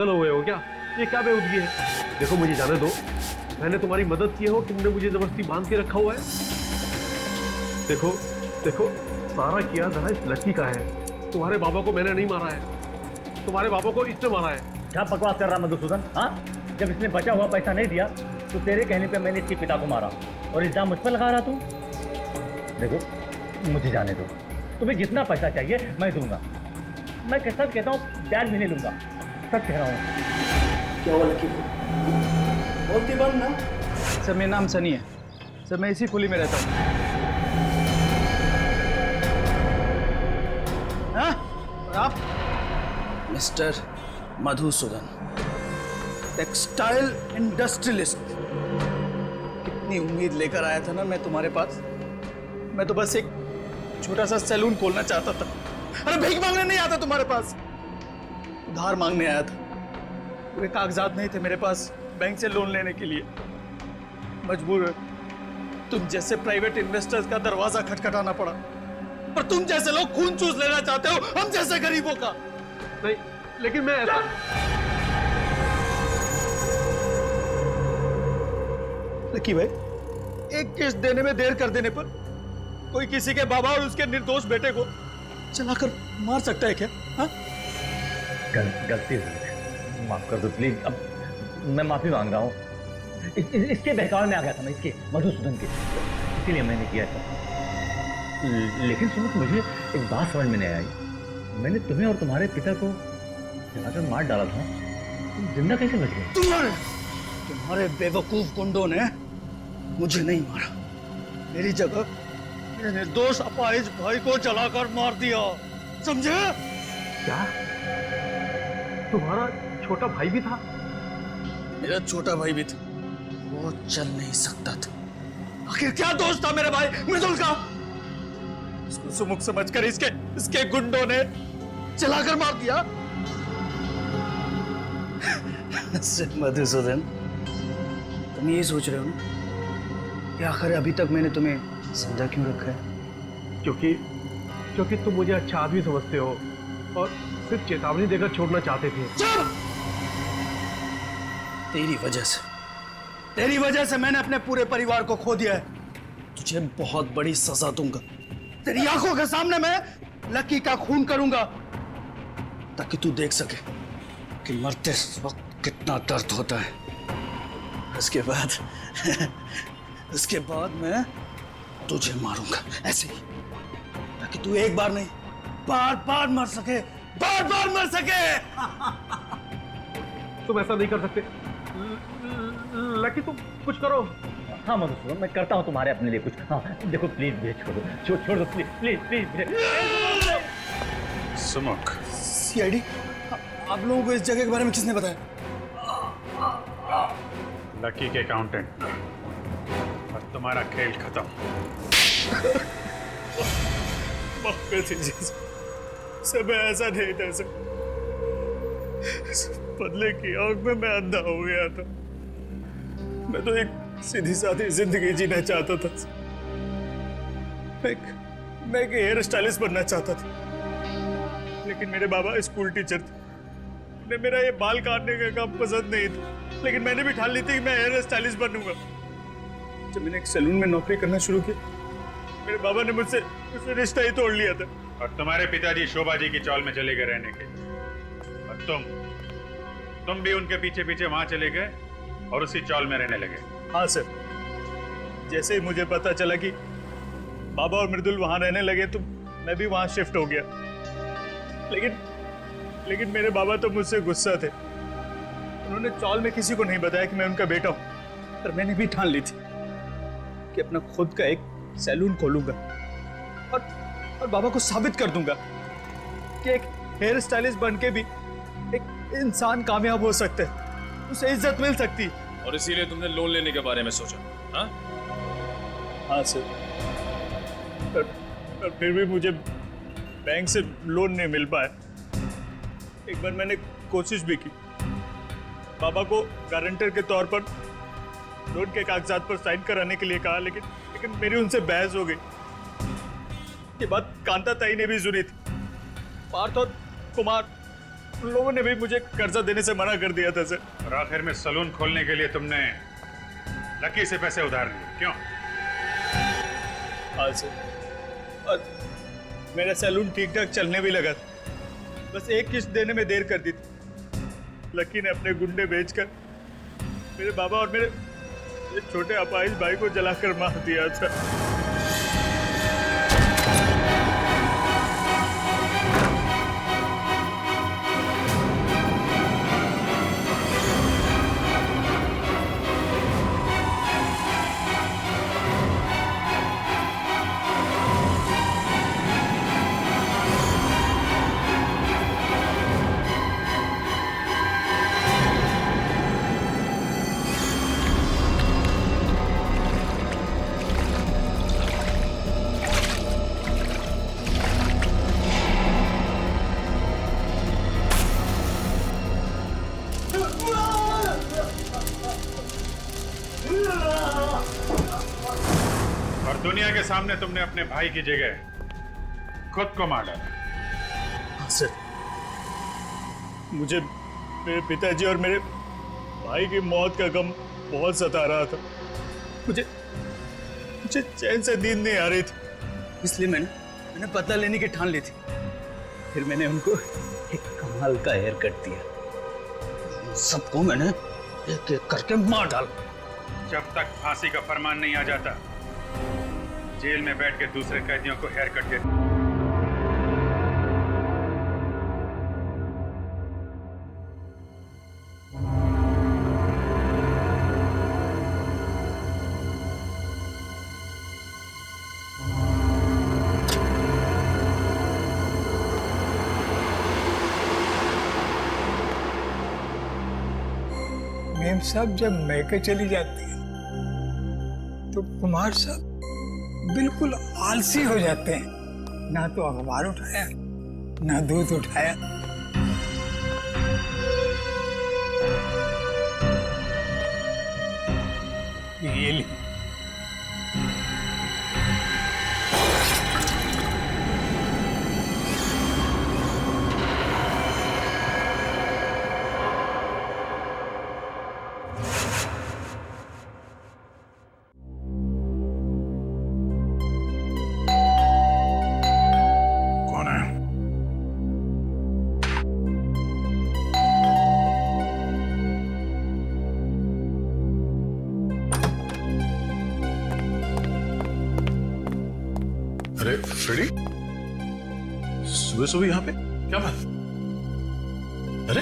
चलो हुए हो क्या? ये क्या बेहूदगी है? देखो मुझे जाने दो, मैंने तुम्हारी मदद की हो, तुमने मुझे जबरदस्ती बांध के रखा हुआ है। देखो देखो, सारा किया जरा इस लड़की का है। तुम्हारे बाबा को मैंने नहीं मारा है, तुम्हारे बाबा को इसने मारा है। क्या बकवास कर रहा मधुसूदन? हाँ, जब इसने बचा हुआ पैसा नहीं दिया तो तेरे कहने पे मैंने इसके पिता को मारा और इल्जाम मुझ पर लगा रहा तू। देखो मुझे जाने दो, तुम्हें जितना पैसा चाहिए मैं दूंगा। मैं कैसा कहता हूँ ब्याज भी नहीं लूंगा, सच कह रहा हूँ। क्या हुआ लकी? बोलती बंद ना। सर मेरा नाम सनी है सर, मैं इसी कुली में रहता हूँ। हाँ? और आप? Mister Madhusudan, textile industrialist. कितनी उम्मीद लेकर आया था ना मैं तुम्हारे पास। मैं तो बस एक छोटा सा सैलून खोलना चाहता था। अरे भीख मांगने नहीं आता तुम्हारे पास, उधार मांगने आया था। पूरे कागजात नहीं थे मेरे पास बैंक से लोन लेने के लिए। मजबूर तुम जैसे प्राइवेट इन्वेस्टर्स का दरवाजा खटखटाना पड़ा। पर तुम जैसे लोग खून चूस लेना चाहते हो हम जैसे गरीबों का। नहीं, लेकिन मैं ऐसा... लकी भाई, एक किस्त देने में देर कर देने पर कोई किसी के बाबा और उसके निर्दोष बेटे को चलाकर मार सकता है क्या? हाँ? गलती हो गई, माफ कर दो प्लीज। अब मैं माफी मांग रहा हूँ। इसके बहकावे में आ गया था मैं, इसके मधुसूदन के, इसीलिए मैंने किया था। लेकिन सुनो, मुझे एक बात समझ में नहीं आई। मैंने तुम्हें और तुम्हारे पिता को जलाकर मार डाला था, तुम जिंदा कैसे बच गए? तुम्हारे बेवकूफ गुंडों ने मुझे नहीं मारा, मेरी जगह मेरे निर्दोष अपाहिज भाई को जलाकर मार दिया, समझे? क्या तुम्हारा छोटा भाई भी था? मेरा छोटा भाई भी था, वो चल नहीं सकता था। आखिर क्या दोष था मेरे भाई मृदुल का? उसको सुमुख समझकर इसके गुंडों ने चलाकर मार दिया। मधुसूदन, तुम ये सोच रहे हो ना कि आखिर अभी तक मैंने तुम्हें जिंदा क्यों रखा है? क्योंकि तुम मुझे अच्छा आदमी समझते हो और सिर्फ चेतावनी देकर छोड़ना चाहते थे। चुप! तेरी वजह से मैंने अपने पूरे परिवार को खो दिया है। तुझे बहुत बड़ी सजा दूंगा। तेरी आंखों के सामने मैं लकी का खून करूंगा ताकि तू देख सके कि मरते वक्त कितना दर्द होता है। उसके बाद मैं तुझे मारूंगा ऐसे ही, ताकि तू एक बार नहीं बार बार मर सके। तुम ऐसा नहीं कर सकते लकी, तुम कुछ करो। हाँ मधुसूदन, मैं करता हूँ तुम्हारे अपने लिए कुछ। हाँ देखो प्लीज भेज छोड़ दो प्लीज। सुमुख, सीआईडी, आप लोगों को इस जगह के बारे में किसने बताया? लकी के अकाउंटेंट। और तुम्हारा खेल खत्म। सब ऐसा नहीं था सर। बदले की आग में मैं अंधा हो गया था। मैं तो एक सीधी सादी जिंदगी जीना चाहता था। मैं एक हेयर स्टाइलिस्ट बनना चाहता था, लेकिन मेरे बाबा स्कूल टीचर थे। उन्हें मेरा ये बाल काटने का काम पसंद नहीं था, लेकिन मैंने भी ठान ली थी कि मैं हेयर स्टाइलिस्ट बनूंगा। जब मैंने एक सैलून में नौकरी करना शुरू की, मेरे बाबा ने मुझसे रिश्ता ही तोड़ लिया था। और तुम्हारे पिताजी शोभा जी की चौल में चले गए रहने के, और तुम भी उनके पीछे पीछे वहां चले गए और उसी चौल में रहने लगे। हाँ सर, जैसे ही मुझे पता चला कि बाबा और मृदुल वहां रहने लगे तो मैं भी वहां शिफ्ट हो गया। लेकिन मेरे बाबा तो मुझसे गुस्सा थे। उन्होंने चौल में किसी को नहीं बताया कि मैं उनका बेटा हूं, पर मैंने भी ठान ली थी कि अपना खुद का एक सैलून खोलूंगा और बाबा को साबित कर दूंगा कि एक हेयर स्टाइलिस्ट बन के भी एक इंसान कामयाब हो सकता है, उसे इज्जत मिल सकती है। और इसीलिए तुमने लोन लेने के बारे में सोचा? हाँ? हाँ सर, पर फिर भी मुझे बैंक से लोन नहीं मिल पाया। एक बार मैंने कोशिश भी की, बाबा को गारंटर के तौर पर लोन के कागजात पर साइन कराने के लिए कहा, लेकिन मेरी उनसे बहस हो गई। ये बात कांता ताई ने भी सुनी थी। पार्थ और कुमार लोगों ने भी मुझे कर्जा देने से मना कर दिया था सर। और आखिर में सलून खोलने के लिए तुमने लकी से पैसे उधार लिए, क्यों? हाँ सर, और मेरा सैलून ठीक ठाक चलने भी लगा था, बस एक किस्त देने में देर कर दी थी। लकी ने अपने गुंडे बेचकर मेरे बाबा और मेरे छोटे अपाहिज भाई को जलाकर मार दिया था। और दुनिया के सामने तुमने अपने भाई की जगह खुद को मार डाला। हाँ सर, मुझे मेरे पिताजी और मेरे भाई की मौत का गम बहुत सता रहा था। मुझे चैन से नींद नहीं आ रही थी, इसलिए मैंने बदला लेने की ठान ली थी। फिर मैंने उनको एक कमाल का हेयर कट दिया। सबको मैंने एक एक करके मार डाला। जब तक फांसी का फरमान नहीं आ जाता, जेल में बैठ के दूसरे कैदियों को हेयर कट देते। मेम साहब जब मैके चली जाती है तो कुमार साहब बिल्कुल आलसी हो जाते हैं। ना तो अखबार उठाया, ना दूध उठाया। ये ली। कौन है? अरे फ्रेडी, सुबह सुबह यहाँ पे क्या बात? अरे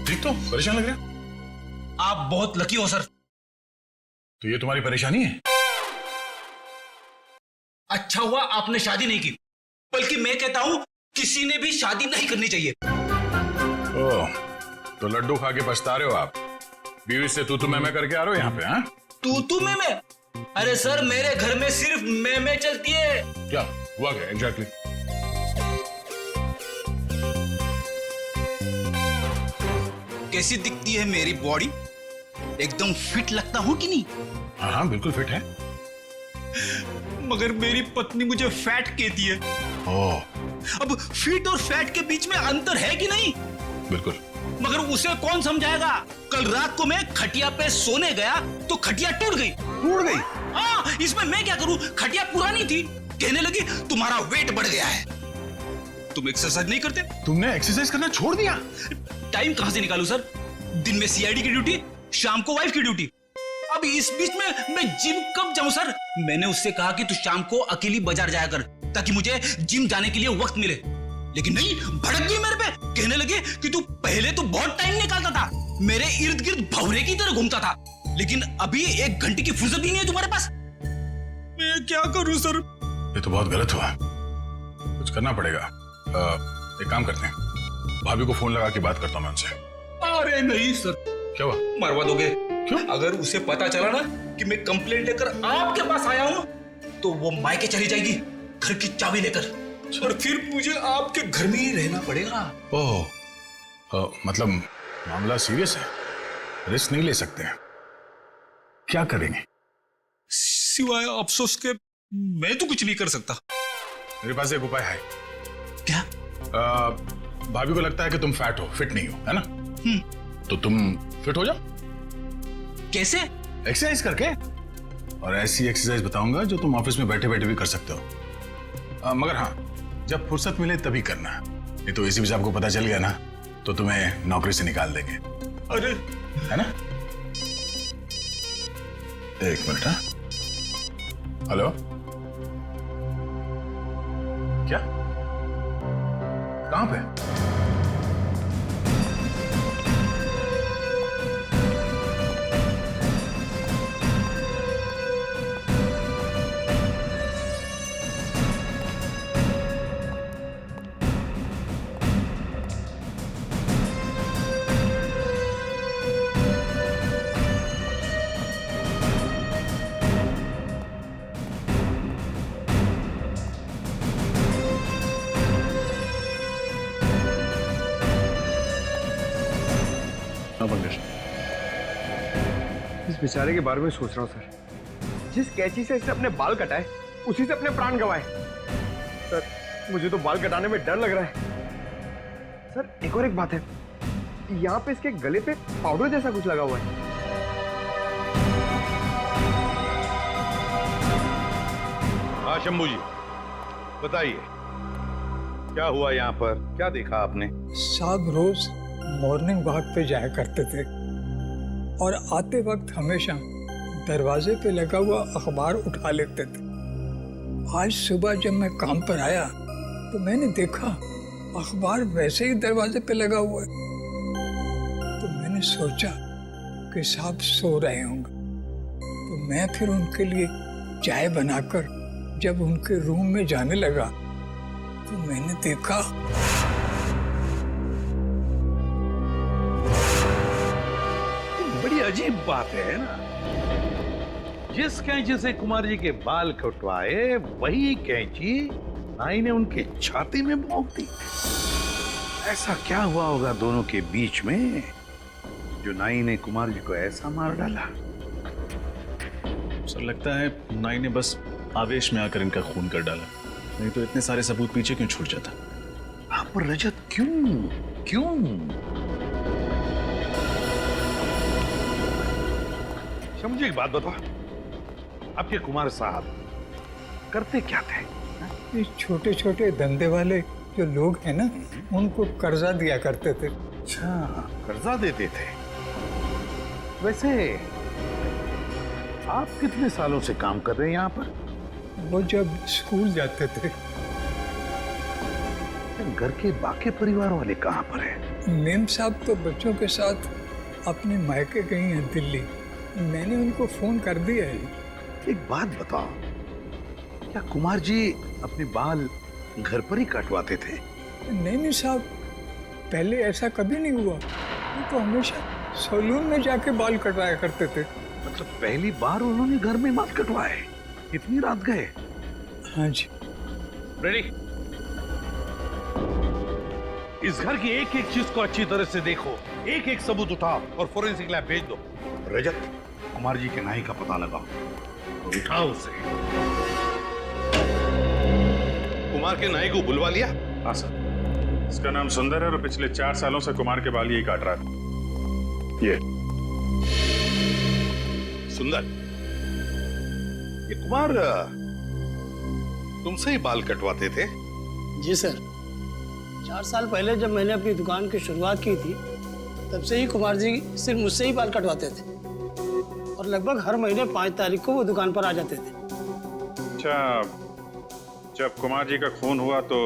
ठीक तो, परेशान लग रहे हो। आप बहुत लकी हो सर। तो ये तुम्हारी परेशानी है? अच्छा हुआ आपने शादी नहीं की, बल्कि मैं कहता हूं किसी ने भी शादी नहीं करनी चाहिए। ओह, तो लड्डू खा के पछता रहे हो आप? बीवी से तू मैं करके आ रहे हो यहाँ पे? हाँ, तू मैं? अरे सर, मेरे घर में सिर्फ मैं चलती है। क्या हुआ? क्या एग्जैक्टली? कैसी दिखती है मेरी बॉडी? एकदम फिट लगता हूं कि नहीं? हाँ हाँ, बिल्कुल फिट है। मगर मेरी पत्नी मुझे फैट कहती है। ओह, अब फिट और फैट के बीच में अंतर है कि नहीं? बिल्कुल। मगर उसे कौन समझाएगा? कल रात को मैं खटिया पे सोने गया तो खटिया टूट गई। हाँ, इसमें मैं क्या करूं? खटिया पुरानी थी। कहने लगी तुम्हारा वेट बढ़ गया है। तुम एक्सरसाइज नहीं करते? तुमने एक्सरसाइज करना छोड़ दिया? टाइम कहां से निकालूं सर? दिन में सीआईडी की ड्यूटी, शाम को वाइफ की ड्यूटी। अब इस बीच में मैं जिम कब जाऊं सर? मैंने उससे कहा कि तू शाम को अकेली बाजार जाया कर ताकि मुझे जिम जाने के लिए वक्त मिले, लेकिन नहीं, भड़क गई मेरे पे। कहने लगे कि तू पहले तो बहुत टाइम निकालता था, मेरे इर्द गिर्द भौरे की तरह घूमता था, लेकिन अभी 1 घंटे की फुर्सत भी नहीं है तुम्हारे पास। मैं क्या करूं सर? ये तो बहुत गलत हुआ, कुछ करना पड़ेगा। एक काम करते हैं, भाभी को फोन लगा के बात करता हूं मैं उनसे। अरे नहीं सर। क्या हुआ? मरवा दोगे? क्यों? अगर उसे पता चला ना कि मैं कंप्लेंट लेकर आपके पास आया हूं तो वो मायके चली जाएगी घर की चाबी लेकर, और फिर मुझे आपके घर में ही रहना पड़ेगा। ओह, मतलब मामला सीरियस है, रिस्क नहीं ले सकते हैं। क्या करेंगे? सिवाय अफसोस के मैं तो कुछ नहीं कर सकता। मेरे पास एक उपाय है। क्या? भाभी को लगता है कि तुम फैट हो, फिट नहीं हो, है ना? तो तुम फिट हो जाओ कैसे? एक्सरसाइज करके। और ऐसी एक्सरसाइज बताऊंगा जो तुम ऑफिस में बैठे बैठे भी कर सकते हो। मगर हाँ, जब फुर्सत मिले तभी करना, नहीं तो इसी बीच आपको पता चल गया ना तो तुम्हें नौकरी से निकाल देंगे। अरे है ना? एक मिनट। हाँ, हेलो, क्या? कहां पे? इस बेचारे के बारे में सोच रहा हूँ सर। जिस कैंची से इसने अपने बाल कटाए उसी से अपने प्राण गंवाए। सर मुझे तो बाल कटाने में डर लग रहा है। सर एक और एक बात है, यहाँ पे इसके गले पे पाउडर जैसा कुछ लगा हुआ है। हाँ शंभू जी, बताइए क्या हुआ यहाँ पर, क्या देखा आपने? साहब रोज मॉर्निंग वॉक पे जाया करते थे और आते वक्त हमेशा दरवाजे पे लगा हुआ अखबार उठा लेते थे। आज सुबह जब मैं काम पर आया तो मैंने देखा अखबार वैसे ही दरवाजे पे लगा हुआ है। तो मैंने सोचा कि साहब सो रहे होंगे, तो मैं फिर उनके लिए चाय बनाकर जब उनके रूम में जाने लगा तो मैंने देखा बड़ी अजीब बात है ना, जिस कैंची से कुमार जी के बाल कटवाए वही कैंची नाई ने उनके छाती में भोंक दी। ऐसा क्या हुआ होगा दोनों के बीच में जो नाई ने कुमार जी को ऐसा मार डाला? सर लगता है नाई ने बस आवेश में आकर इनका खून कर डाला, नहीं तो इतने सारे सबूत पीछे क्यों छूट जाता। हाँ पर रजत क्यों क्यों? मुझे एक बात बताओ, आपके कुमार साहब करते क्या थे? ये छोटे छोटे धंधे वाले जो लोग हैं ना, उनको कर्जा दिया करते थे। अच्छा, कर्जा देते थे। वैसे आप कितने सालों से काम कर रहे हैं यहाँ पर? वो जब स्कूल जाते थे। घर के बाकी परिवार वाले कहाँ पर हैं? मेम साहब तो बच्चों के साथ अपने मायके गई हैं दिल्ली। मैंने उनको फोन कर दिया है। एक बात बताओ, क्या कुमार जी अपने बाल घर पर ही कटवाते थे? नहीं साहब, पहले ऐसा कभी नहीं हुआ। वो तो हमेशा सैलून में जाके बाल कटवाया करते थे। मतलब पहली बार उन्होंने घर में बाल कटवाए? इतनी रात गए? हाँ जी। रेडी? इस घर की एक एक चीज को अच्छी तरह से देखो, एक एक सबूत उठाओ और फोरेंसिक लैब भेज दो। रजत, कुमार जी के नाई का पता लगाओ, उठाओ उसे। कुमार के नाई को बुलवा लिया? हाँ सर, इसका नाम सुंदर है और पिछले 4 सालों से कुमार के बाल यही काट रहा था। ये सुंदर, ये कुमार तुमसे ही बाल कटवाते थे? जी सर, 4 साल पहले जब मैंने अपनी दुकान की शुरुआत की थी तब से ही कुमार जी सिर्फ मुझसे ही बाल कटवाते थे और लगभग हर महीने 5 तारीख को वो दुकान पर आ जाते थे। अच्छा, जब कुमार जी का खून हुआ तो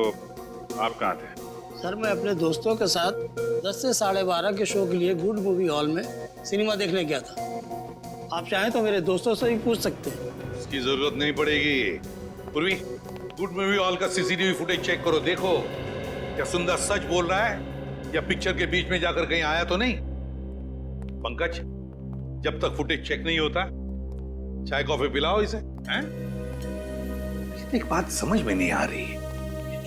आप कहाँ थे? सर मैं अपने दोस्तों के साथ 10 से 12:30 के शो के लिए गुड मूवी हॉल में सिनेमा देखने गया था। आप चाहें तो मेरे दोस्तों से भी पूछ सकते हैं। इसकी जरूरत नहीं पड़ेगी। पूर्वी, गुड मूवी हॉल का सीसीटीवी फुटेज चेक करो, देखो क्या सुंदर सच बोल रहा है या पिक्चर के बीच में जाकर कहीं आया तो नहीं। पंकज, जब तक फुटेज चेक नहीं होता चाय कॉफी पिलाओ इसे। हैं? एक बात समझ में नहीं आ रही,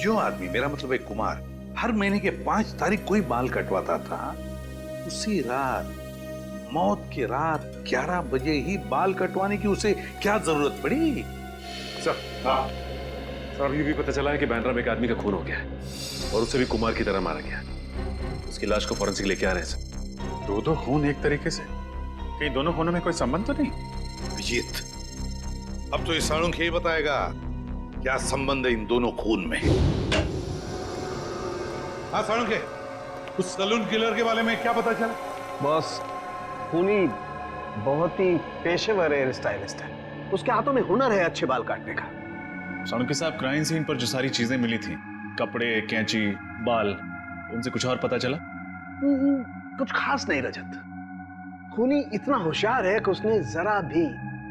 जो आदमी, मेरा मतलब एक कुमार, हर महीने के 5 तारीख को ही बाल कटवाता था, उसी रात, मौत की रात 11 बजे ही बाल कटवाने की उसे क्या जरूरत पड़ी? सर, ये भी पता चला है कि बैंड्रा में एक आदमी का खून हो गया है। और उसे भी कुमार की तरह मारा गया। उसकी लाश को फॉरेंसिक लेके आ रहे हैं सर। दो खून एक तरीके से, कहीं दोनों खूनों में कोई संबंध तो नहीं? विजीत, अब तो ये सालुंख ही बताएगा क्या संबंध है इन दोनों खून में। हाँ सालुंखे, उस सलून किलर के बारे में क्या पता चला? बॉस, खूनी बहुत ही पेशेवर हेयर स्टाइलिस्ट है। उसके हाथों में हुनर है अच्छे बाल काटने का। सालुंखे साहब, क्राइम सीन पर जो सारी चीजें मिली थी, कपड़े, कैंची, बाल, उनसे कुछ और पता चला? कुछ खास नहीं रजत। खूनी इतना होशियार है कि उसने जरा भी,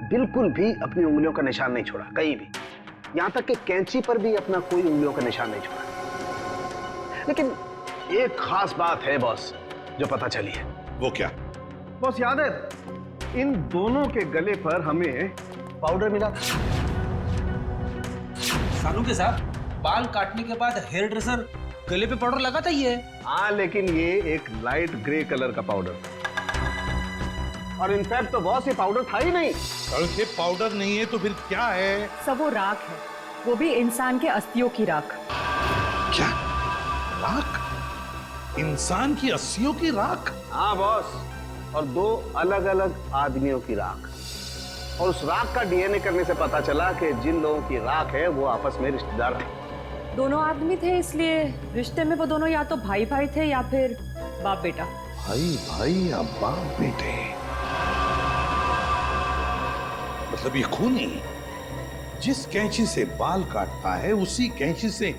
बिल्कुल भी अपनी उंगलियों का निशान नहीं छोड़ा कहीं भी। यहां तक कि कैंची पर भी अपना कोई उंगलियों का निशान नहीं छोड़ा। लेकिन एक खास बात है बॉस जो पता चली है। वो क्या? बॉस, याद है इन दोनों के गले पर हमें पाउडर मिला था। सालुंखे साहब, बाल काटने के बाद हेयर ड्रेसर गले पे पाउडर लगाता ही है। हाँ, लेकिन ये एक लाइट ग्रे कलर का पाउडर था। और इनफैक्ट तो बॉस ये पाउडर था ही नहीं। सालुंख, ये पाउडर नहीं है तो फिर क्या है? सब वो राख है, वो भी इंसान के अस्थियों की राख। क्या? राख? इंसान की अस्थियों की राख? हाँ बॉस, और दो अलग अलग आदमियों की राख। और उस राख का डीएनए करने से पता चला कि जिन लोगों की राख है वो आपस में रिश्तेदार हैं। दोनों आदमी थे, इसलिए रिश्ते में वो दोनों या तो भाई भाई थे या फिर बाप बेटा। भाई भाई या बाप बेटे? मतलब ये खूनी जिस कैंची से बाल काटता है उसी कैंची से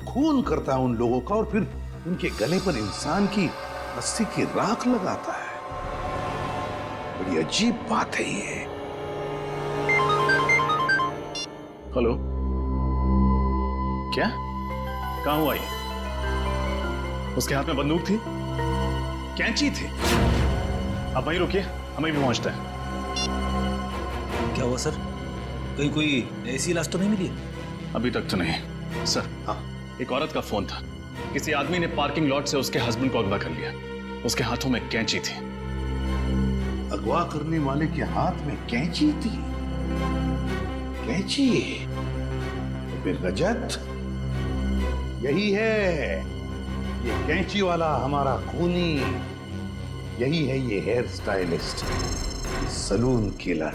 खून करता है उन लोगों का, और फिर उनके गले पर इंसान की अस्थि की राख लगाता है। बड़ी अजीब बात है ये। हेलो, क्या? कहां हुआ ये? उसके हाथ में बंदूक थी, कैंची थी। अब वहीं रुकिए, हमें भी पहुंचता है। क्या हुआ सर? कहीं कोई ऐसी लाश तो नहीं मिली? अभी तक तो नहीं सर। हाँ, एक औरत का फोन था। किसी आदमी ने पार्किंग लॉट से उसके हस्बैंड को अगवा कर लिया। उसके हाथों में कैंची थी। अगवा करने वाले के हाथ में कैंची थी? कैंची? तो फिर रजत यही है, ये कैंची वाला हमारा खूनी। यही है ये हेयर स्टाइलिस्ट, सलून किलर।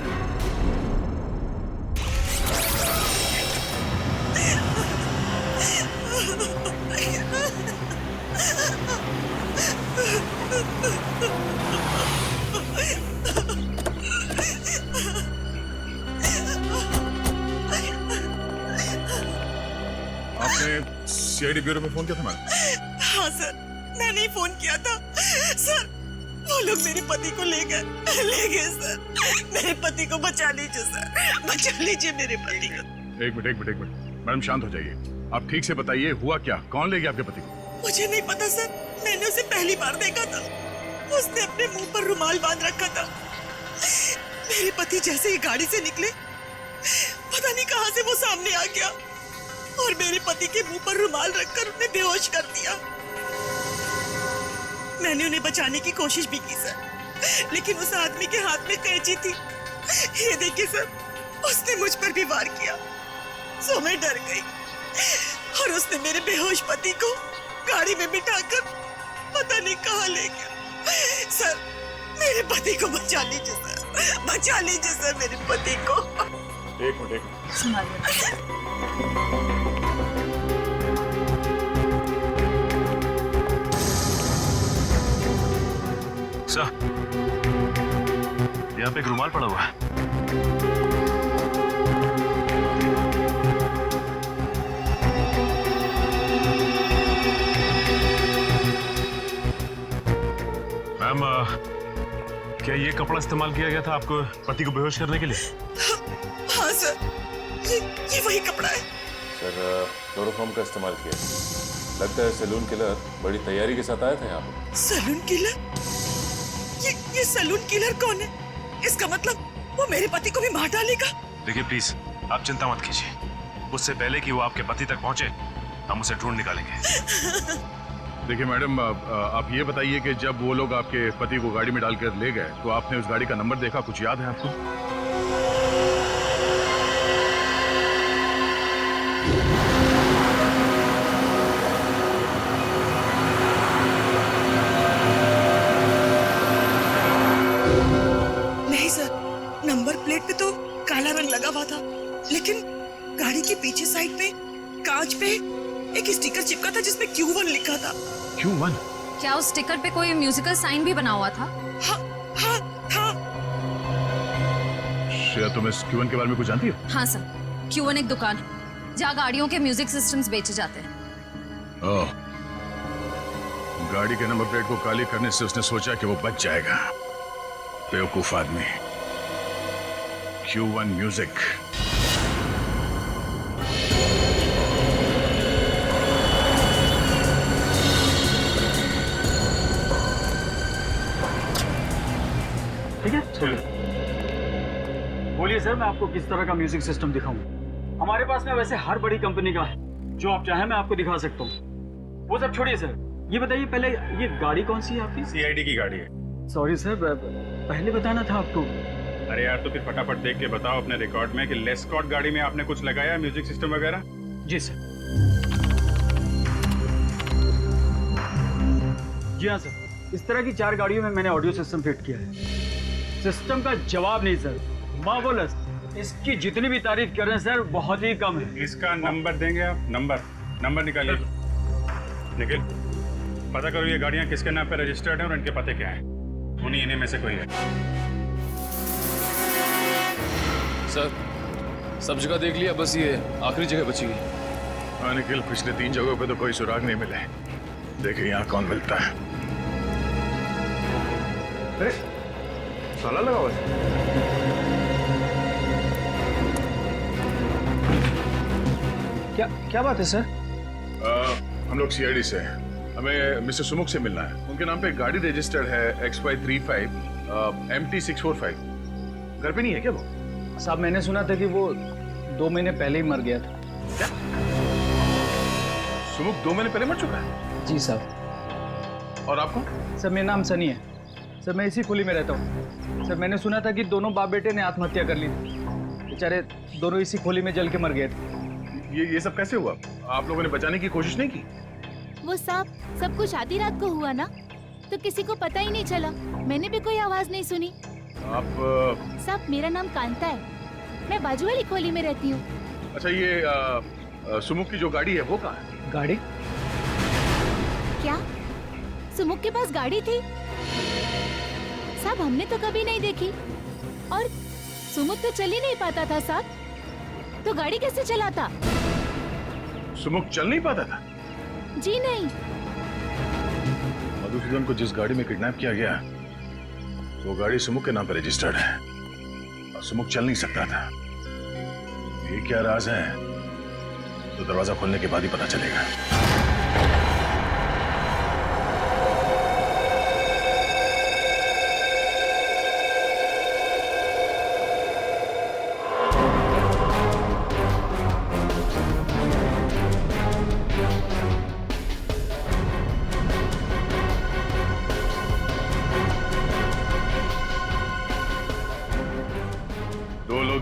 आपने सीआईडी ब्यूरो में फोन किया था मैडम? हाँ सर, मैंने ही फोन किया था। सर, वो लोग मेरे पति को ले गए सर। मेरे पति को बचा लीजिए सर, बचा लीजिए मेरे पति को। एक मिनट मैडम, शांत हो जाइए। आप ठीक से बताइए हुआ क्या? कौन ले गया आपके पति को? मुझे नहीं पता सर, मैंने उसे पहली बार देखा था। उसने अपने मुंह पर रुमाल बांध रखा था। मेरे पति जैसे ही गाड़ी से निकले, पता नहीं कहां से वो सामने आ गया और मेरे पति के मुंह पर रुमाल रखकर उन्हें बेहोश कर दिया। मैंने उन्हें बचाने की कोशिश भी की सर, लेकिन उस आदमी के हाथ में कैंची थी। ये देखिए सर, उसने मुझ पर भी वार किया, सो मैं डर गई और उसने मेरे बेहोश पति को गाड़ी में बिठाकर पता नहीं कहां ले गया। सर, मेरे पति को बचा लीजिए सर, बचा लीजिए सर मेरे पति को। एक मिनट। सर, यहाँ पे एक रुमाल पड़ा हुआ है। मैम, क्या ये कपड़ा इस्तेमाल किया गया था आपको पति को बेहोश करने के लिए? हाँ सर, ये वही कपड़ा है। सर, क्लोरोफॉर्म का इस्तेमाल किया। लगता है सैलून किलर बड़ी तैयारी के साथ आया था यहाँ पे। Salon killer? ये सैलून किलर कौन है? इसका मतलब वो मेरे पति को भी मार डालेगा। देखिए प्लीज, आप चिंता मत कीजिए। उससे पहले कि वो आपके पति तक पहुंचे, हम उसे ढूंढ निकालेंगे। देखिए मैडम, आप ये बताइए कि जब वो लोग आपके पति को गाड़ी में डालकर ले गए तो आपने उस गाड़ी का नंबर देखा? कुछ याद है आपको? साइड पे तो काला रंग लगा हुआ था, लेकिन गाड़ी के पीछे साइड पे कांच पे एक स्टिकर चिपका था जिसमें Q1 लिखा था। Q1? क्या उस स्टिकर पे कोई म्यूजिकल साइन भी बना हुआ था? हाँ हाँ हाँ। श्रेया, तुम इस Q1 के बारे में कुछ जानती हो? हाँ सर, Q1 एक दुकान है जहाँ गाड़ियों के म्यूजिक सिस्टम्स बेचे जाते हैं। ओह, गाड़ी के नंबर प्लेट को काली करने से उसने सोचा कि वो बच जाएगा। बेवकूफ आदमी। Q1 music. ठीक है, बोलिए सर, मैं आपको किस तरह का म्यूजिक सिस्टम दिखाऊं? हमारे पास में वैसे हर बड़ी कंपनी का है, जो आप चाहें मैं आपको दिखा सकता हूँ। वो सब छोड़िए सर, ये बताइए पहले ये गाड़ी कौन सी है आपकी? सीआईडी की गाड़ी है। सॉरी सर, पहले बताना था आपको। अरे यार, तो फिर फटाफट देख के बताओ अपने रिकॉर्ड में कि लेस्कॉट गाड़ी में आपने कुछ लगाया म्यूजिक सिस्टम वगैरह? जी सर। जी हाँ सर, इस तरह की 4 गाड़ियों में मैंने ऑडियो सिस्टम फिट किया है। सिस्टम का जवाब नहीं सर, मार्वलस। इसकी जितनी भी तारीफ कर रहे हैं सर, बहुत ही कम है। इसका नंबर देंगे आप? नंबर निकालिए। निखिल, पता करो ये गाड़ियां किसके नाम पे रजिस्टर्ड हैं और इनके पते क्या हैं। इन्हीं में से कोई है। सर, सब जगह देख लिया, बस ये आखिरी जगह बची हुई। हाँ निखिल, पिछले 3 जगहों पे तो कोई सुराग नहीं मिले। देखिए यहाँ कौन मिलता है। अरे ताला लगा हुआ है। क्या बात है सर? हम लोग सीआईडी से हैं। हमें मिस्टर सुमुख से मिलना है। उनके नाम पे एक गाड़ी रजिस्टर्ड है XY35 MT645। घर पे नहीं है क्या वो? साहब, मैंने सुना था कि वो 2 महीने पहले ही मर गया था। क्या? सुमुख 2 महीने पहले मर चुका है? जी साहब। और आपको? सर, मेरा नाम सनी है। सर, मैं इसी खोली में रहता हूँ। सर, मैंने सुना था कि दोनों बाप बेटे ने आत्महत्या कर ली थी। बेचारे दोनों इसी खोली में जल के मर गए थे। ये सब कैसे हुआ? आप लोगों ने बचाने की कोशिश नहीं की? वो साहब, सब कुछ आधी रात को हुआ ना, तो किसी को पता ही नहीं चला। मैंने भी कोई आवाज नहीं सुनी। आप साहब, मेरा नाम कांता है, मैं बाजू वाली खोली में रहती हूँ। अच्छा, ये सुमुख की जो गाड़ी है वो कहाँ है? गाड़ी? क्या सुमुख के पास गाड़ी थी? साहब, हमने तो कभी नहीं देखी। और सुमुख तो चल ही नहीं पाता था साहब, तो गाड़ी कैसे चलाता? सुमुख चल नहीं पाता था? जी नहीं। मधुसूदन को जिस गाड़ी में किडनैप किया गया वो गाड़ी सुमुख के नाम पर रजिस्टर्ड है और सुमुख चल नहीं सकता था। ये क्या राज है तो दरवाजा खोलने के बाद ही पता चलेगा।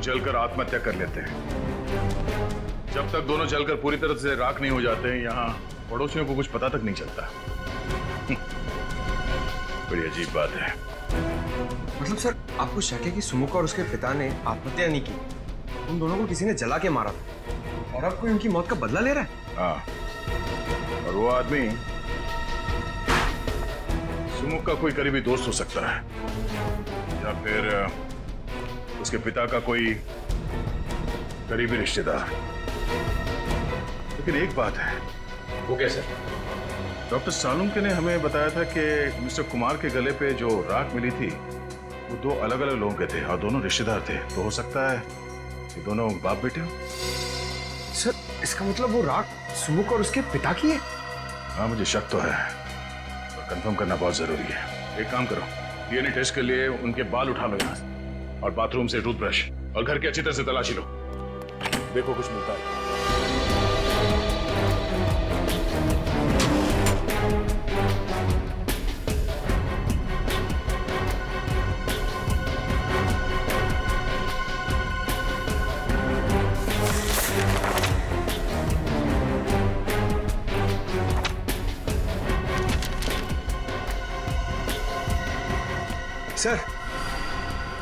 जलकर आत्महत्या कर लेते हैं। जब तक दोनों जलकर पूरी तरह से राख नहीं हो जाते, यहाँ पड़ोसियों को कुछ पता तक नहीं चलता। बड़ी अजीब बात है। मतलब सर, आपको शक है कि सुमुख और उसके पिता ने आत्महत्या नहीं की, उन दोनों को किसी ने जला के मारा था और अब कोई उनकी मौत का बदला ले रहा है? हाँ, और वो आदमी सुमुख का कोई करीबी दोस्त हो सकता है या फिर उसके पिता का कोई करीबी रिश्तेदार। लेकिन एक बात है। वो कैसे? डॉक्टर सालुंके ने हमें बताया था कि मिस्टर कुमार के गले पे जो राख मिली थी वो 2 अलग-अलग लोगों के थे और दोनों रिश्तेदार थे। तो हो सकता है कि दोनों बाप बेटे हो। सर, इसका मतलब वो राख सुमुख और उसके पिता की है? हाँ, मुझे शक तो है, पर कंफर्म करना बहुत जरूरी है। एक काम करो, डीएनए टेस्ट के लिए उनके बाल उठा लो यहाँ से और बाथरूम से टूथब्रश और घर की अच्छी तरह से तलाशी लो। देखो कुछ मिलता है। सर,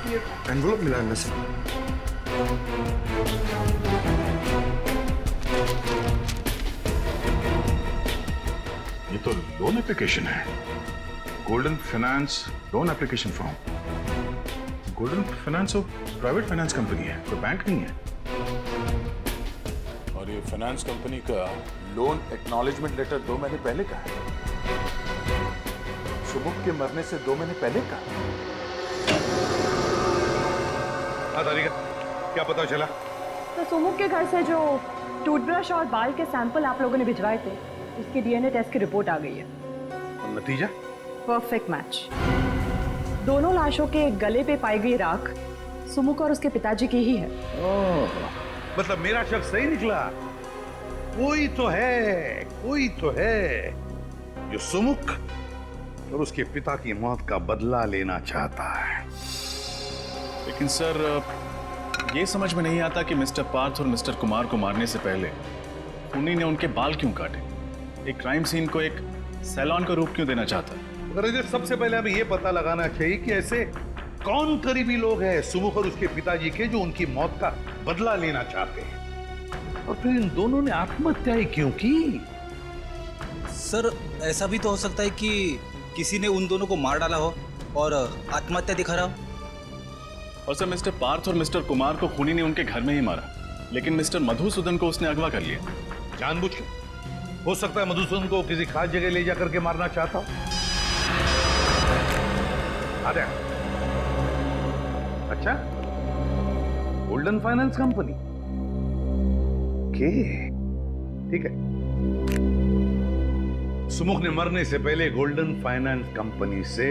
ये एनवलप मिला इनमें से। ये तो लोन एप्लीकेशन है, golden finance loan application form. Golden finance और प्राइवेट फाइनेंस कंपनी है, कोई बैंक नहीं है। और ये फाइनेंस कंपनी का लोन एक्नॉलेजमेंट लेटर 2 महीने पहले का है, सुमुख के मरने से 2 महीने पहले का। हाँ तारिका, क्या पता चला? तो सुमुख के घर से जो टूथब्रश और बाल के सैंपल आप लोगों ने भिजवाए थे, उसकी डीएनए टेस्ट की रिपोर्ट आ गई है। और नतीजा? Perfect match. दोनों लाशों के गले पे पाई गई राख सुमुख और उसके पिताजी की ही है। मतलब मेरा शक सही निकला। कोई तो है जो सुमुख और उसके पिता की मौत का बदला लेना चाहता है। लेकिन सर, ये समझ में नहीं आता कि मिस्टर पार्थ और मिस्टर कुमार को मारने से पहले खूनी ने उनके बाल क्यों काटे? एक क्राइम सीन को एक सैलून का रूप क्यों देना चाहता? रजत, सबसे पहले हमें यह पता लगाना चाहिए कि ऐसे कौन करीबी लोग हैं सुमुख और उसके पिताजी के जो उनकी मौत का बदला लेना चाहते हैं, और फिर इन दोनों ने आत्महत्या क्यों की? सर, ऐसा भी तो हो सकता है कि किसी ने उन दोनों को मार डाला हो और आत्महत्या दिखा रहा हो। और सर, मिस्टर पार्थ और मिस्टर कुमार को खूनी ने उनके घर में ही मारा, लेकिन मिस्टर मधुसूदन को उसने अगवा कर लिया जानबूझ के। हो सकता है मधुसूदन को किसी खास जगह ले जाकर के मारना चाहता हो। अच्छा, गोल्डन फाइनेंस कंपनी के, ठीक है। सुमुख ने मरने से पहले गोल्डन फाइनेंस कंपनी से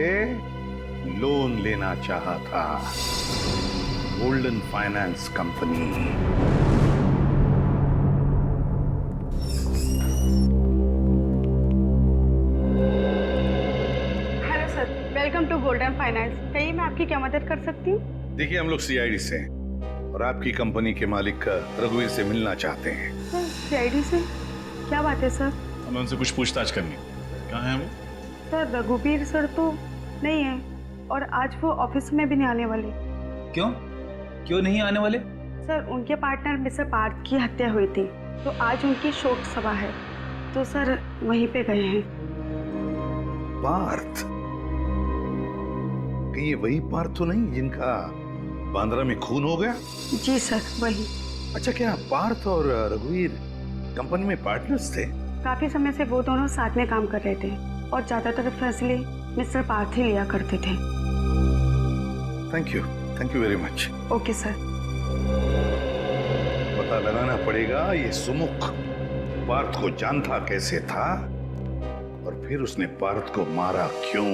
लोन लेना चाहा था। Golden Finance company. Hello sir, welcome to Golden Finance. कहिए, मैं आपकी क्या मदद कर सकती हूँ? देखिए, हम लोग सीआईडी से हैं और आपकी कंपनी के मालिक रघुवीर से मिलना चाहते हैं। सीआईडी से? क्या बात है सर? हमें उनसे कुछ पूछताछ करनी। कहाँ है वो? सर, रघुवीर सर तो नहीं है और आज वो ऑफिस में भी नहीं आने वाले। क्यों नहीं आने वाले? सर, उनके पार्टनर मिस्टर पार्थ की हत्या हुई थी, तो आज उनकी शोक सभा है, तो सर वहीं पे गए हैं। पार्थ? कहीं ये वही पार्थ तो नहीं जिनका बांद्रा में खून हो गया? जी सर, वही। अच्छा, क्या पार्थ और रघुवीर कंपनी में पार्टनर्स थे? काफी समय से वो दोनों साथ में काम कर रहे थे और ज्यादातर फैसले मिस्टर पार्थ ही लिया करते थे। Thank you very much. Okay sir. पता लगाना पड़ेगा ये सुमुख पार्थ को जानता कैसे था और फिर उसने पार्थ को मारा क्यों।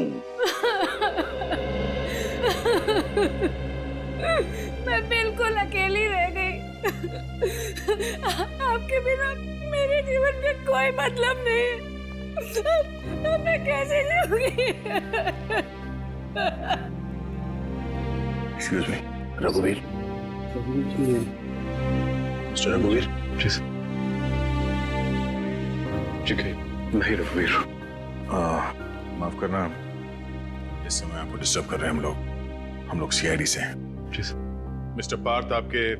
मैं बिल्कुल अकेली रह गई। आपके बिना मेरे जीवन में कोई मतलब नहीं। मैं कैसे जीऊंगी? एक्सक्यूज मी, रघुवीर। मिस्टर रघुवीर। जी सर। ठीक है, नहीं रघुवीर। माफ करना, इस समय आपको डिस्टर्ब कर रहे हैं हम लोग सीआईडी से हैं। जी सर। मिस्टर पार्थ आपके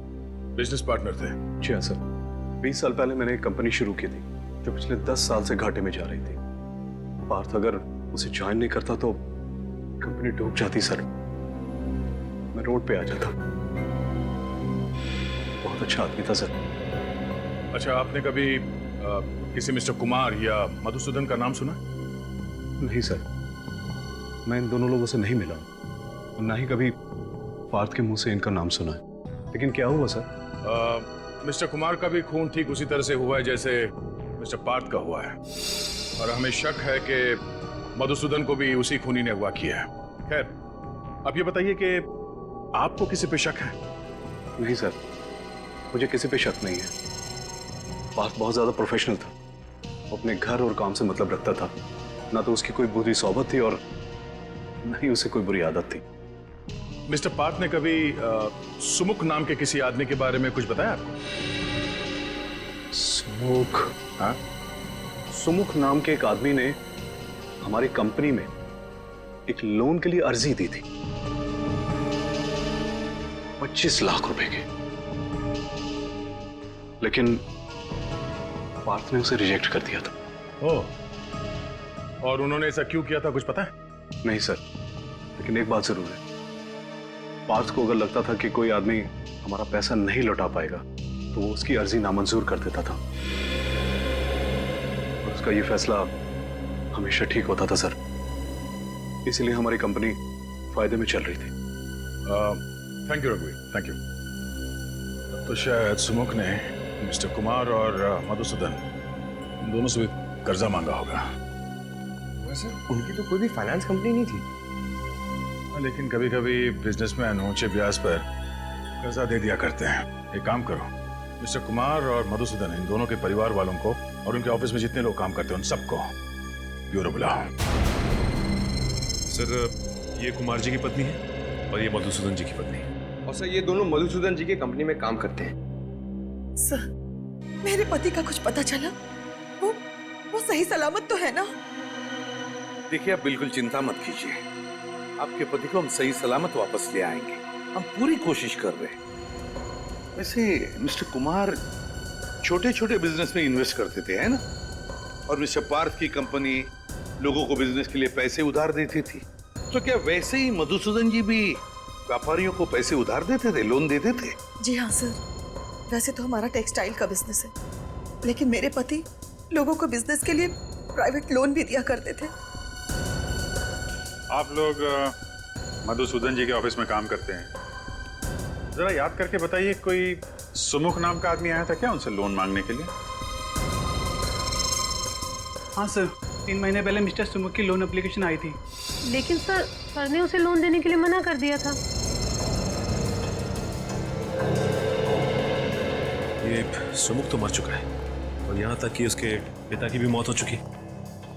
बिजनेस पार्टनर थे? जी हाँ सर। 20 साल पहले मैंने एक कंपनी शुरू की थी जो पिछले 10 साल से घाटे में जा रही थी। पार्थ अगर उसे ज्वाइन नहीं करता तो कंपनी डूब जाती सर। मैं रोड पे आ जाता। बहुत अच्छा आदमी था सर। अच्छा, आपने कभी किसी मिस्टर कुमार या मधुसूदन का नाम सुना? नहीं सर, मैं इन दोनों लोगों से नहीं मिला और ना ही कभी पार्थ के मुंह से इनका नाम सुना है। लेकिन क्या हुआ सर? मिस्टर कुमार का भी खून ठीक उसी तरह से हुआ है जैसे मिस्टर पार्थ का हुआ है, और हमें शक है कि मधुसूदन को भी उसी खूनी ने अगवा किया है। खैर, अब ये बताइए कि आपको किसी पे शक है? नहीं सर, मुझे किसी पे शक नहीं है। पार्थ बहुत ज्यादा प्रोफेशनल था, अपने घर और काम से मतलब रखता था। ना तो उसकी कोई बुरी सोबत थी और न ही उसे कोई बुरी आदत थी। मिस्टर पार्थ ने कभी सुमुख नाम के किसी आदमी के बारे में कुछ बताया आपको? सुमुख? हाँ, सुमुख नाम के एक आदमी ने हमारी कंपनी में एक लोन के लिए अर्जी दी थी। 25 लाख रुपए के, लेकिन पार्थ ने उसे रिजेक्ट कर दिया था। ओह, और उन्होंने ऐसा क्यों किया था कुछ पता है? नहीं सर, लेकिन एक बात जरूर है, पार्थ को अगर लगता था कि कोई आदमी हमारा पैसा नहीं लौटा पाएगा तो वो उसकी अर्जी नामंजूर कर देता था, और उसका ये फैसला हमेशा ठीक होता था सर। इसीलिए हमारी कंपनी फायदे में चल रही थी। थैंक यू रघुवीर, थैंक यू। तो शायद सुमुख ने मिस्टर कुमार और मधुसूदन दोनों से भी कर्जा मांगा होगा। वैसे उनकी तो कोई भी फाइनेंस कंपनी नहीं थी। लेकिन कभी कभी बिजनेसमैन ऊंचे ब्याज पर कर्जा दे दिया करते हैं। एक काम करो, मिस्टर कुमार और मधुसूदन, इन दोनों के परिवार वालों को और उनके ऑफिस में जितने लोग काम करते हैं उन सबको ब्यूरो बुलाओ। सर, ये कुमार जी की पत्नी है और ये मधुसूदन जी की पत्नी है। और सर, ये दोनों मधुसूदन जी के कंपनी में काम करते हैं। सर, मेरे पति का कुछ पता चला? वो सही सलामत तो है ना? देखिए, आप बिल्कुल चिंता मत कीजिए, आपके पति को हम सही सलामत वापस ले आएंगे। हम पूरी कोशिश कर रहे हैं। वैसे मिस्टर कुमार छोटे छोटे बिजनेस में इन्वेस्ट करते थे, है ना? और मिस्टर पार्थ की कंपनी लोगों को बिजनेस के लिए पैसे उधार देती थी। तो क्या वैसे ही मधुसूदन जी भी व्यापारियों को पैसे उधार देते थे, लोन देते थे? जी हाँ सर, वैसे तो हमारा टेक्सटाइल का बिजनेस है, लेकिन मेरे पति लोगों को बिजनेस के लिए प्राइवेट लोन भी दिया करते थे। आप लोग मधुसूदन जी के ऑफिस में काम करते हैं। जरा याद करके बताइए, कोई सुमुख नाम का आदमी आया था क्या उनसे लोन मांगने के लिए? हाँ सर, 3 महीने पहले मिस्टर सुमुख की लोन एप्लीकेशन आई थी। लेकिन सर ने उसे लोन देने के लिए मना कर दिया था। ये सुमुख तो मर चुका है और यहाँ तक कि उसके पिता की भी मौत हो चुकी,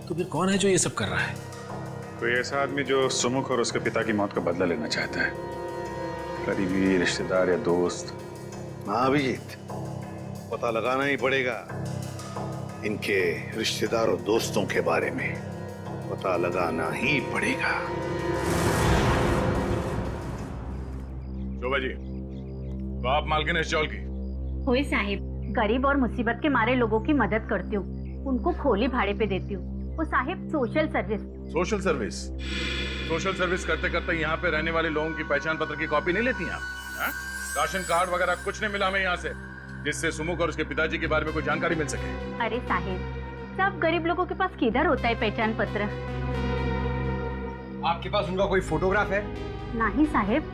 तो फिर कौन है जो ये सब कर रहा है? कोई ऐसा आदमी जो सुमुख और उसके पिता की मौत का बदला लेना चाहता है, करीबी रिश्तेदार या दोस्त। हाँ अभिजीत, पता लगाना ही पड़ेगा इनके रिश्तेदार और दोस्तों के बारे में, पता लगाना ही पड़ेगा। शोभा जी, तो आप मालकिन इस स्टॉल की? होए साहिब, गरीब और मुसीबत के मारे लोगों की मदद करती हूँ, उनको खोली भाड़े पे देती हूँ। वो Sahib social service. Social service? Social service करते करते यहाँ पे रहने वाले लोगों की पहचान पत्र की कॉपी नहीं लेती आप? राशन कार्ड वगैरह कुछ नहीं मिला हमें यहाँ से, जिससे सुमुख और उसके पिताजी के बारे में कोई जानकारी मिल सके? अरे साहिब, सब गरीब लोगों के पास किधर होता है पहचान पत्र? आपके पास उनका कोई फोटोग्राफ है? नहीं साहिब,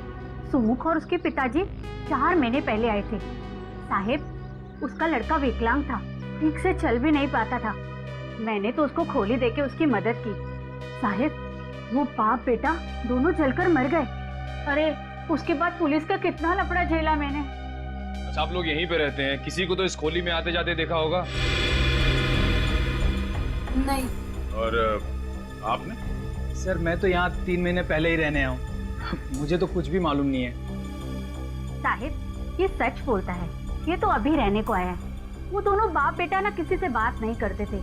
सुमुख और उसके पिताजी 4 महीने पहले आए थे। साहिब, उसका लड़का विकलांग था, ठीक से चल भी नहीं पाता था। मैंने तो उसको खोली देके उसकी मदद की। साहिब, वो बाप बेटा दोनों जलकर मर गए। अरे उसके बाद पुलिस का कितना लफड़ा झेला मैंने। अच्छा, आप लोग यहीं पे रहते हैं? किसी को तो इस खोली में आते जाते देखा होगा? नहीं। और आपने? सर, मैं तो यहाँ 3 महीने पहले ही रहने आया हूँ। मुझे तो कुछ भी मालूम नहीं है। साहिब, ये सच बोलता है, ये तो अभी रहने को आया है। वो दोनों बाप बेटा ना किसी से बात नहीं करते थे,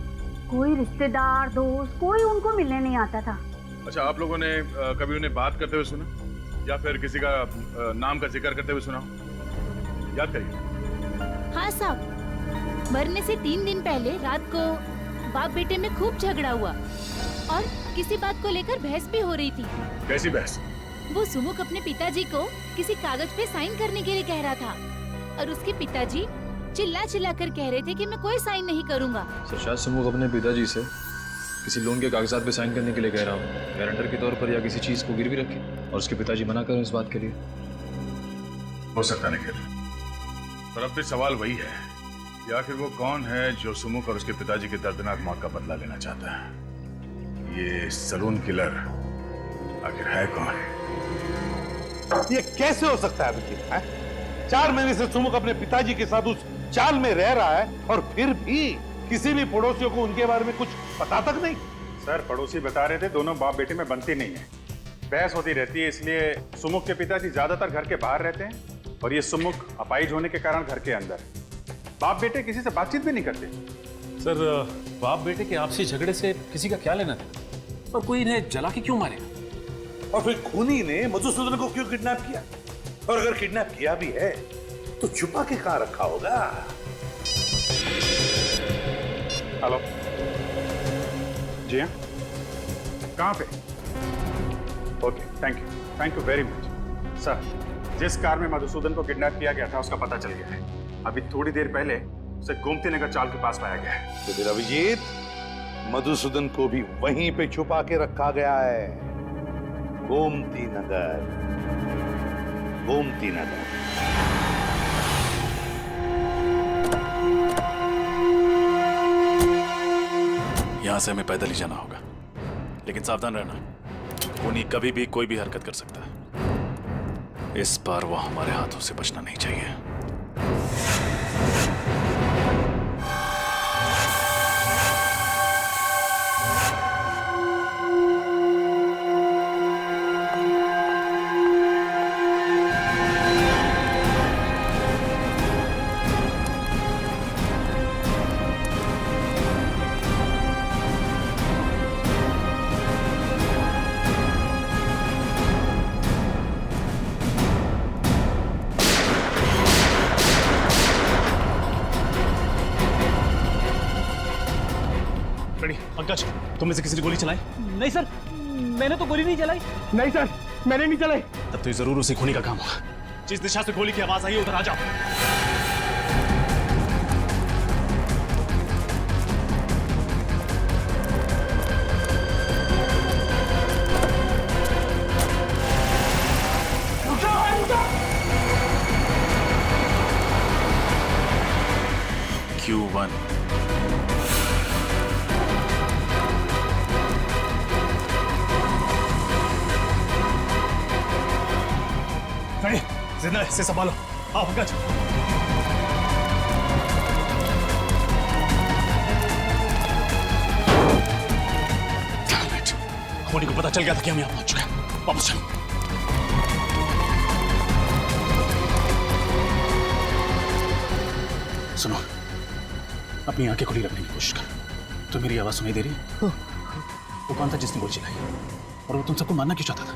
कोई रिश्तेदार दोस्त कोई उनको मिलने नहीं आता था। अच्छा, आप लोगों ने कभी उन्हें बात करते हुए सुना या फिर किसी का नाम का जिक्र करते हुए सुना? याद करिए। हाँ साहब, मरने से 3 दिन पहले रात को बाप बेटे में खूब झगड़ा हुआ और किसी बात को लेकर बहस भी हो रही थी। कैसी बहस? वो सुमुख अपने पिताजी को किसी कागज पे साइन करने के लिए कह रहा था और उसके पिताजी चिल्ला चिल्ला कर कह रहे थे कि मैं कोई साइन नहीं करूंगा। सर, शायद सुमुख अपने पिताजी से किसी लोन के कागजात पे साइन करने के लिए कह रहा हूँ, गारंटर के तौर पर, या किसी चीज को गिरवी रखे और उसके पिताजी मना करें इस बात के लिए। हो सकता नहीं, पर अब भी सवाल वही है कि आखिर वो कौन है जो सुमुख और उसके पिताजी की दर्दनाक मौत का बदला लेना चाहता है? ये सलून किलर आखिर है कौन? ये कैसे हो सकता है अभिजीत? 4 महीने से सुमुख अपने पिताजी के साथ उस चाल में रह रहा है और फिर भी किसी भी पड़ोसियों को उनके बारे में कुछ पता तक नहीं। सर, पड़ोसी बता रहे थे दोनों बाप बेटे में बनती नहीं है, बहस होती रहती है, इसलिए सुमुख के पिताजी ज्यादातर घर के बाहर रहते हैं और ये सुमुख अपाहिज होने के कारण घर के अंदर। बाप बेटे किसी से बातचीत भी नहीं करते। सर, बाप बेटे के आपसी झगड़े से किसी का क्या लेना था? और कोई इन्हें जला के क्यों मारेगा? और फिर खूनी ने मधुसूदन को क्यों किडनैप किया? और अगर किडनैप किया भी है तो छुपा के कहां रखा होगा? हेलो जी हाँ, कहाँ पे? Okay, thank you very much sir. जिस कार में मधुसूदन को किडनैप किया गया था उसका पता चल गया है। अभी थोड़ी देर पहले उसे गोमती नगर चाल के पास पाया गया है। तो फिर अभिजीत, मधुसूदन को भी वहीं पे छुपा के रखा गया है। गोमती नगर, गोमती नगर। यहां से हमें पैदल ही जाना होगा, लेकिन सावधान रहना, खूनी कभी भी कोई भी हरकत कर सकता है। इस बार वो हमारे हाथों से बचना नहीं चाहिए। पंकज, तुम में से किसी ने गोली चलाई? नहीं सर, मैंने तो गोली नहीं चलाई। नहीं सर, मैंने नहीं चलाई। तब तो ये जरूर उसे खूनी का काम होगा। जिस दिशा से गोली की आवाज आई है उधर आ जाओ। Q1 जिंदा है, इसे संभालो। आओ पंकज। खूनी को पता चल गया था कि हम यहाँ पहुंच चुके हैं। वापस चलो। सुनो, अपनी आंखें खुली रखने की कोशिश कर। तो मेरी आवाज सुनाई दे रही है? वो कौन था जिसने गोली चलाई? और वो तुम सबको मारना क्यों चाहता था?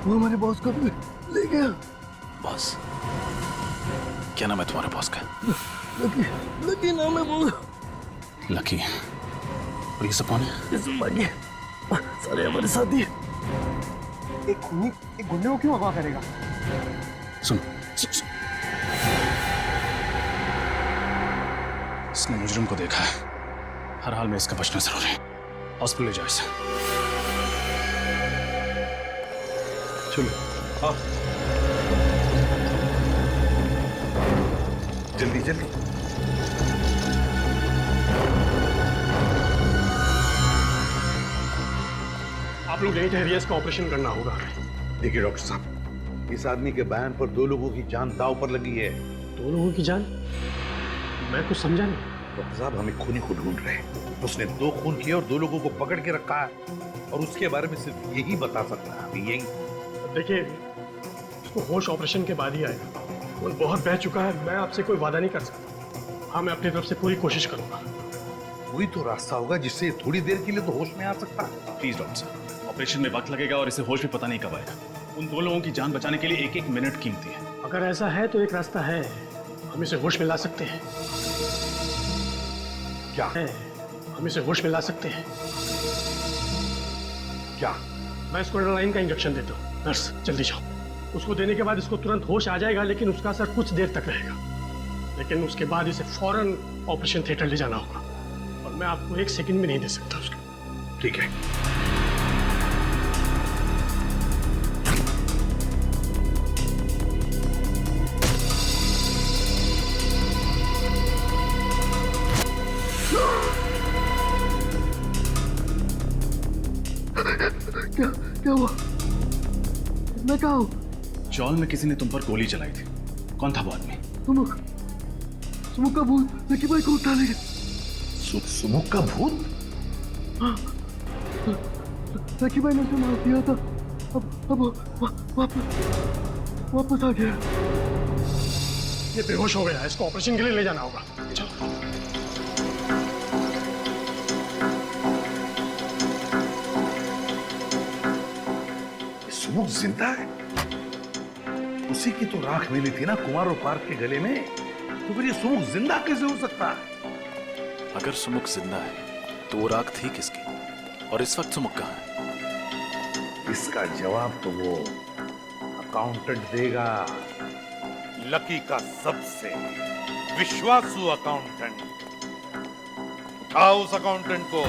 वो हमारे बॉस को भी ले गया। बॉस? क्या नाम है तुम्हारे बॉस का? लकी, लकी नाम है वो। लकी? और ये सब कौन है? ये सब बाकी सारे हमारे साथी। एक खूनी एक गुंडे को क्यों अगवा करेगा? सुनो, इसने मुजरिम को देखा है। हर हाल में इसका बचना जरूरी है। हॉस्पिटल ले जाओ इसे। चलो हाँ, जल्दी जल्दी। आप लोग यही ठहरिए, इसका ऑपरेशन करना होगा। देखिए डॉक्टर साहब, इस आदमी के बयान पर 2 लोगों की जान दांव पर लगी है। 2 लोगों की जान? मैं कुछ समझा नहीं। डॉक्टर साहब, हम एक खूनी को ढूंढ रहे हैं। उसने 2 खून किए और 2 लोगों को पकड़ के रखा है, और उसके बारे में सिर्फ यही बता सकता है। अभी यही देखिए, उसको होश ऑपरेशन के बाद ही आएगा। वो बहुत बह चुका है। मैं आपसे कोई वादा नहीं कर सकता। हाँ, मैं अपनी तरफ से पूरी कोशिश करूंगा। वही तो रास्ता होगा जिससे थोड़ी देर के लिए तो होश में आ सकता है। प्लीज डॉक्टर साहब, ऑपरेशन में वक्त लगेगा और इसे होश भी पता नहीं कब आएगा। उन 2 लोगों की जान बचाने के लिए 1-1 मिनट कीमती है। अगर ऐसा है तो एक रास्ता है, हम इसे होश में ला सकते हैं। क्या है? हम इसे होश में ला सकते हैं। क्या? मैं इसको एड्रेनालाइन का इंजेक्शन देता हूँ। नर्स, जल्दी जाओ। उसको देने के बाद इसको तुरंत होश आ जाएगा, लेकिन उसका असर कुछ देर तक रहेगा। लेकिन उसके बाद इसे फौरन ऑपरेशन थिएटर ले जाना होगा, और मैं आपको 1 सेकंड भी नहीं दे सकता उसका। ठीक है। क्या हुआ? मैं कहाँ हूँ? चौल में किसी ने तुम पर गोली चलाई थी। कौन था वो आदमी? सुमुख का भूत लकी भाई को उठा ले गया। सुमुख का भूत? हाँ, लकी भाई ने उसे मार दिया था। अब वापस आ गया। ये बेहोश हो गया है, इसको ऑपरेशन के लिए ले जाना होगा। चलो। सुमुख जिंदा है? उसी की तो राख मिली थी ना कुमार और पार्थ के गले में, तो फिर ये सुमुख जिंदा कैसे हो सकता है? अगर सुमुख जिंदा है तो वो राख थी किसकी, और इस वक्त सुमुख कहाँ है? इसका जवाब तो वो अकाउंटेंट देगा। लकी का सबसे विश्वासु अकाउंटेंट। उठाओ उस अकाउंटेंट को।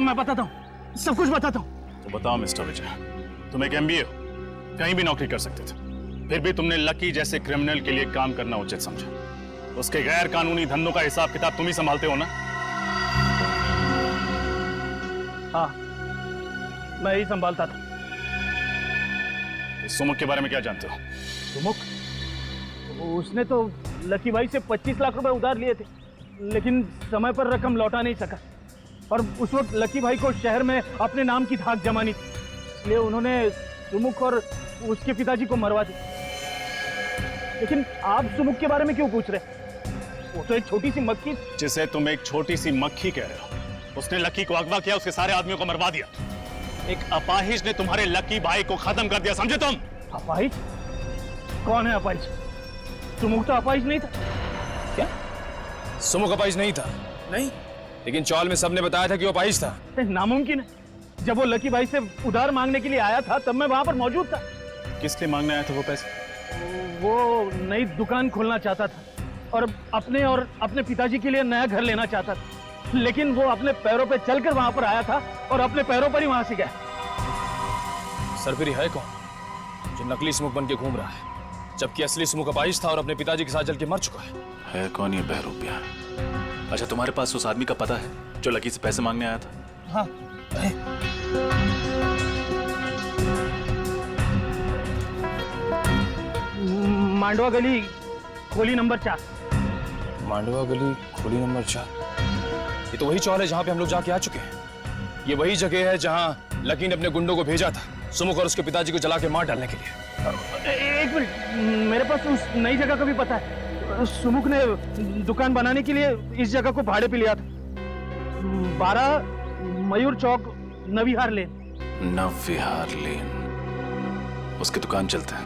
मैं बताता हूँ, सब कुछ बताता हूँ। तो बताओ मिस्टर विजय, तुम एक MBA हो, कहीं भी नौकरी कर सकते थे, फिर भी तुमने लकी जैसे क्रिमिनल के लिए काम करना उचित समझा। उसके गैर कानूनी धंधों का हिसाब किताब तुम ही संभालते हो ना? हाँ, मैं ही संभालता था। तो सुमुख के बारे में क्या जानते हो? सुमुख? उसने तो लकी भाई से 25 लाख रुपए उधार लिए थे, लेकिन समय पर रकम लौटा नहीं सका, और उस वक्त लकी भाई को शहर में अपने नाम की धाक जमानी थी, इसलिए उन्होंने सुमुख और उसके पिताजी को मरवा दिया। लेकिन आप सुमुख के बारे में क्यों पूछ रहे? वो तो एक छोटी सी मक्खी। जिसे तुम एक छोटी सी मक्खी कह रहे हो, उसने लकी को अगवा किया, उसके सारे आदमियों को मरवा दिया। एक अपाहिज ने तुम्हारे लकी भाई को खत्म कर दिया, समझे तुम? अपाहिज? कौन है अपाहिज? सुमुख तो अपाहिज नहीं था। क्या? सुमुख अपाहिज नहीं था? नहीं, लेकिन चौल में सबने बताया था कि वो अपाहिज था। नामुमकिन है। जब वो लकी भाई से उधार मांगने के लिए आया था तब मैं वहां पर मौजूद था। किस लिए मांगने आया था वो पैसे? वो नई दुकान खोलना चाहता था और अपने पिताजी के लिए नया घर लेना चाहता था, लेकिन वो अपने पैरों पे चलकर वहां पर आया था और अपने पैरों पर ही वहां से गया। सरफिरी है कौन जो नकली सुमुख बन के घूम रहा है, जबकि असली सुमुख अपाहिज था और अपने पिताजी के साथ जल के मर चुका है कौन ये बहरूपिया? अच्छा, तुम्हारे पास उस आदमी का पता है जो लकी से पैसे मांगने आया था? हाँ। मांडवा गली खोली नंबर 4। मांडवा गली खोली नंबर 4। ये तो वही चौल है जहां पे हम लोग जाके आ चुके हैं। ये वही जगह है जहां लकी ने अपने गुंडों को भेजा था सुमुख और उसके पिताजी को जला के मार डालने के लिए। एक मिनट, मेरे पास उस नई जगह का भी पता है। सुमुख ने दुकान बनाने के लिए इस जगह को भाड़े पे लिया था। 12 मयूर चौक, नविहार लेन। नविहार लेन, उसकी दुकान चलते हैं।